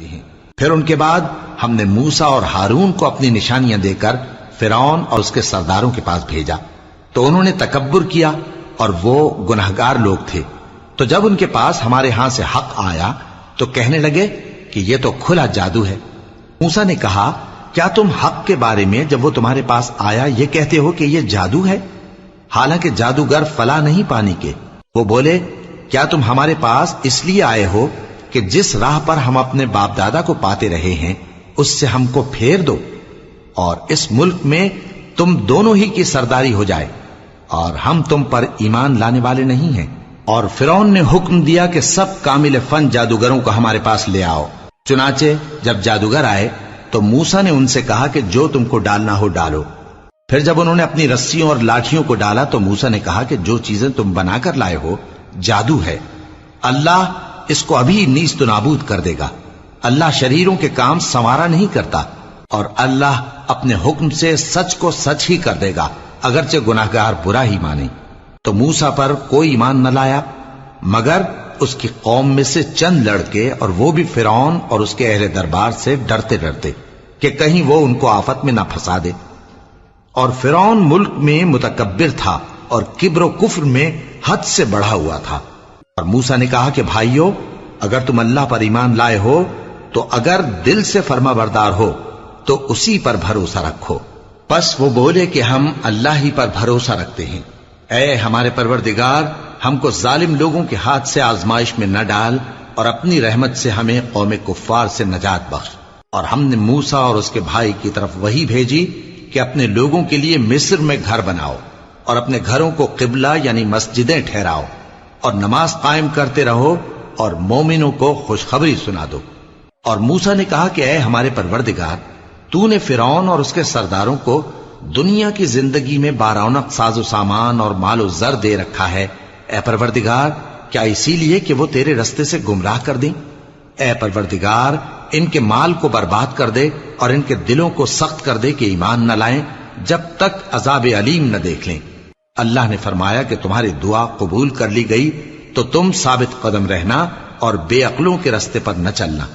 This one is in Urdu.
کرتی ہیں۔ پھر ان کے بعد ہم نے موسیٰ اور ہارون کو اپنی نشانیاں دے کر فرعون اور اس کے سرداروں کے پاس بھیجا، تو انہوں نے تکبر کیا اور وہ گناہگار لوگ تھے۔ تو جب ان کے پاس ہمارے ہاں سے حق آیا تو کہنے لگے کہ یہ تو کھلا جادو ہے۔ موسیٰ نے کہا، کیا تم حق کے بارے میں جب وہ تمہارے پاس آیا یہ کہتے ہو کہ یہ جادو ہے؟ حالانکہ جادوگر فلاح نہیں پانی کے۔ وہ بولے، کیا تم ہمارے پاس اس لیے آئے ہو کہ جس راہ پر ہم اپنے باپ دادا کو پاتے رہے ہیں اس سے ہم کو پھیر دو اور اس ملک میں تم دونوں ہی کی سرداری ہو جائے، اور ہم تم پر ایمان لانے والے نہیں ہیں؟ اور فرعون نے حکم دیا کہ سب کامل فن جادوگروں کو ہمارے پاس لے آؤ۔ چنانچہ جب جادوگر آئے تو موسیٰ نے ان سے کہا کہ جو تم کو ڈالنا ہو ڈالو۔ پھر جب انہوں نے اپنی رسیوں اور لاٹھیوں کو ڈالا تو موسیٰ نے کہا کہ جو چیزیں تم بنا کر لائے ہو جادو ہے، اللہ اس کو ابھی نیست و نابود کر دے گا۔ اللہ شریروں کے کام سنوارا نہیں کرتا، اور اللہ اپنے حکم سے سچ کو سچ ہی کر دے گا، اگرچہ گناہگار برا ہی مانے۔ تو موسیٰ پر کوئی ایمان نہ لایا مگر اس کی قوم میں سے چند لڑکے، اور وہ بھی فرعون اور اس کے اہل دربار سے ڈرتے ڈرتے کہ کہیں وہ ان کو آفت میں نہ پھنسا دے۔ اور فرعون ملک میں متکبر تھا اور کبر و کفر میں حد سے بڑھا ہوا تھا۔ اور موسیٰ نے کہا کہ بھائیو، اگر تم اللہ پر ایمان لائے ہو تو اگر دل سے فرما بردار ہو تو اسی پر بھروسہ رکھو۔ پس وہ بولے کہ ہم اللہ ہی پر بھروسہ رکھتے ہیں۔ اے ہمارے پروردگار، ہم کو ظالم لوگوں کے ہاتھ سے آزمائش میں نہ ڈال، اور اپنی رحمت سے ہمیں قوم کفار سے نجات بخش۔ اور ہم نے موسیٰ اور اس کے بھائی کی طرف وحی بھیجی کہ اپنے لوگوں کے لیے مصر میں گھر بناؤ، اور اپنے گھروں کو قبلہ یعنی مسجدیں ٹھہراؤ، اور نماز قائم کرتے رہو، اور مومنوں کو خوشخبری سنا دو۔ اور موسیٰ نے کہا کہ اے ہمارے پروردگار، تو نے فرعون اور اس کے سرداروں کو دنیا کی زندگی میں بارونق ساز و سامان اور مال و زر دے رکھا ہے۔ اے پروردگار، کیا اسی لیے کہ وہ تیرے رستے سے گمراہ کر دیں؟ اے پروردگار، ان کے مال کو برباد کر دے اور ان کے دلوں کو سخت کر دے کہ ایمان نہ لائیں جب تک عذاب علیم نہ دیکھ لیں۔ اللہ نے فرمایا کہ تمہاری دعا قبول کر لی گئی، تو تم ثابت قدم رہنا اور بے عقلوں کے رستے پر نہ چلنا۔